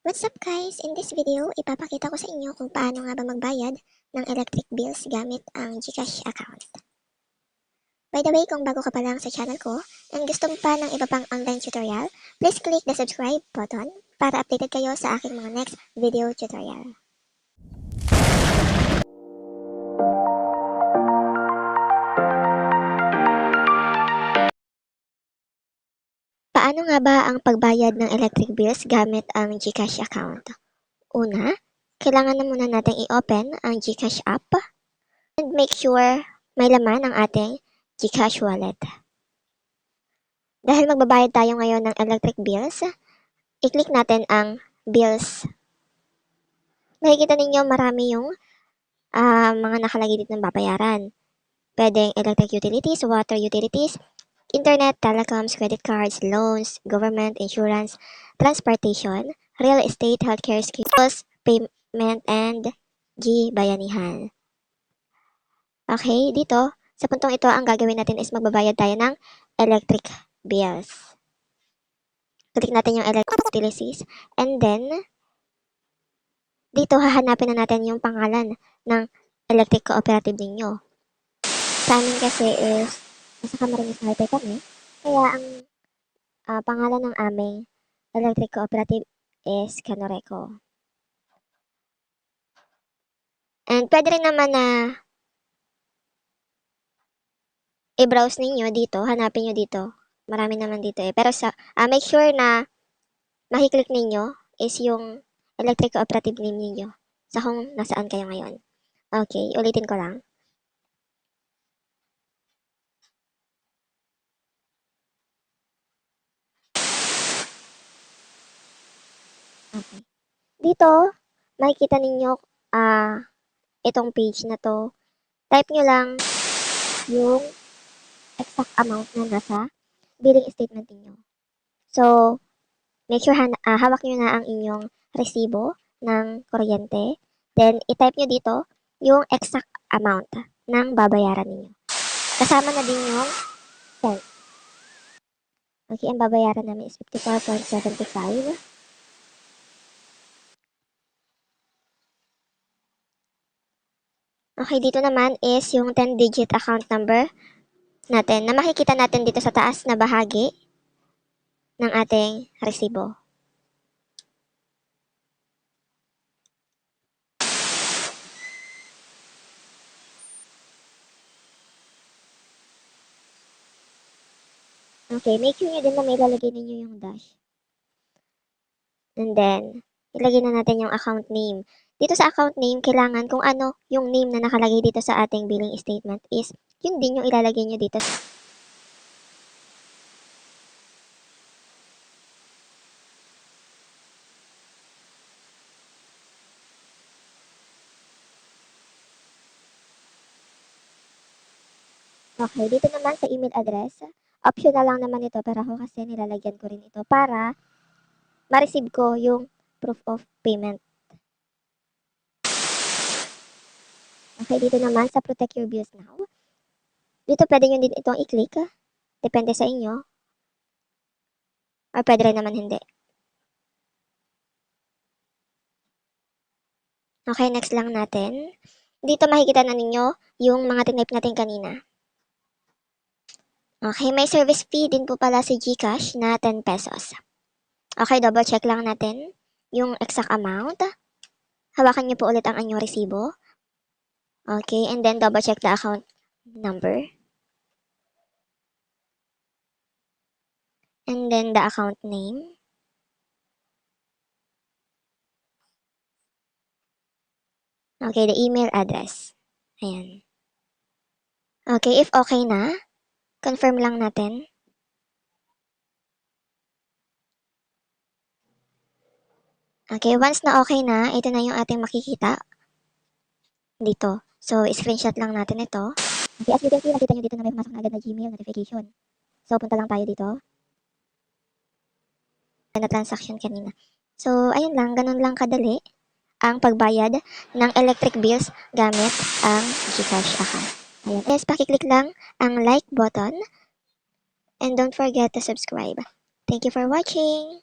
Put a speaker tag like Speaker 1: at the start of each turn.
Speaker 1: What's up guys? In this video, ipapakita ko sa inyo kung paano nga ba magbayad ng electric bills gamit ang GCash account. By the way, kung bago ka pa lang sa channel ko and gusto mo pa ng iba pang online tutorial, please click the subscribe button para updated kayo sa aking mga next video tutorial. Paano nga ba ang pagbayad ng electric bills gamit ang GCash account? Una, kailangan na muna natin i-open ang GCash app and make sure may laman ang ating GCash wallet. Dahil magbabayad tayo ngayon ng electric bills, i-click natin ang bills. Makikita ninyo marami yung mga nakalagay dito ng babayaran. Pwedeng electric utilities, water utilities, internet, telecoms, credit cards, loans, government, insurance, transportation, real estate, healthcare schemes, payment, and G-bayanihan. Okay, dito, sa puntong ito, ang gagawin natin is magbabayad tayo ng electric bills. Click natin yung electric utilities, and then, dito hahanapin na natin yung pangalan ng electric cooperative ninyo. Sa amin kasi is, nasa Camarines Norte kami, kaya ang pangalan ng aming electric cooperative is Canoreco. And pwede rin naman na i-browse ninyo dito, hanapin nyo dito. Marami naman dito eh. Pero make sure na makiklik ninyo is yung electric cooperative name ninyo sa kung nasaan kayo ngayon. Okay, ulitin ko lang. Okay. Dito, makikita ninyo itong page na to. Type nyo lang yung exact amount na nasa billing statement niyo. So, make sure hawak nyo na ang inyong resibo ng kuryente. Then, i-type nyo dito yung exact amount ng babayaran ninyo. Kasama na din yung cent. Okay, ang babayaran namin is 54.75. Okay, dito naman is yung 10-digit account number natin na makikita natin dito sa taas na bahagi ng ating resibo. Okay, make sure nyo din na may ilalagay ninyo yung dash. And then, ilagay na natin yung account name. Dito sa account name, kailangan kung ano yung name na nakalagay dito sa ating billing statement is yun din yung ilalagay nyo dito. Okay, dito naman sa email address, optional lang naman ito pero ako kasi nilalagyan ko rin ito para ma-receive ko yung proof of payment. Okay, dito naman sa Protect Your Bills Now. Dito pwede nyo din itong i-click. Depende sa inyo. Or pwede rin naman hindi. Okay, next lang natin. Dito makikita na ninyo yung mga tinype natin kanina. Okay, may service fee din po pala si GCash na 10 pesos. Okay, double check lang natin yung exact amount. Hawakan niyo po ulit ang inyong resibo. Okay, and then double check the account number. And then the account name. Okay, the email address. Ayan. Okay, if okay na, confirm lang natin. Okay, once na okay na, ito na yung ating makikita dito. So, screenshot lang natin ito. Okay, as you can see, nakita nyo dito na may pumasok na agad na Gmail notification. So, punta lang tayo dito. Na transaction kanina. So, ayun lang, ganun lang kadali ang pagbayad ng electric bills gamit ang GCash account. Ayan. Yes, pakiclick lang ang like button and don't forget to subscribe. Thank you for watching!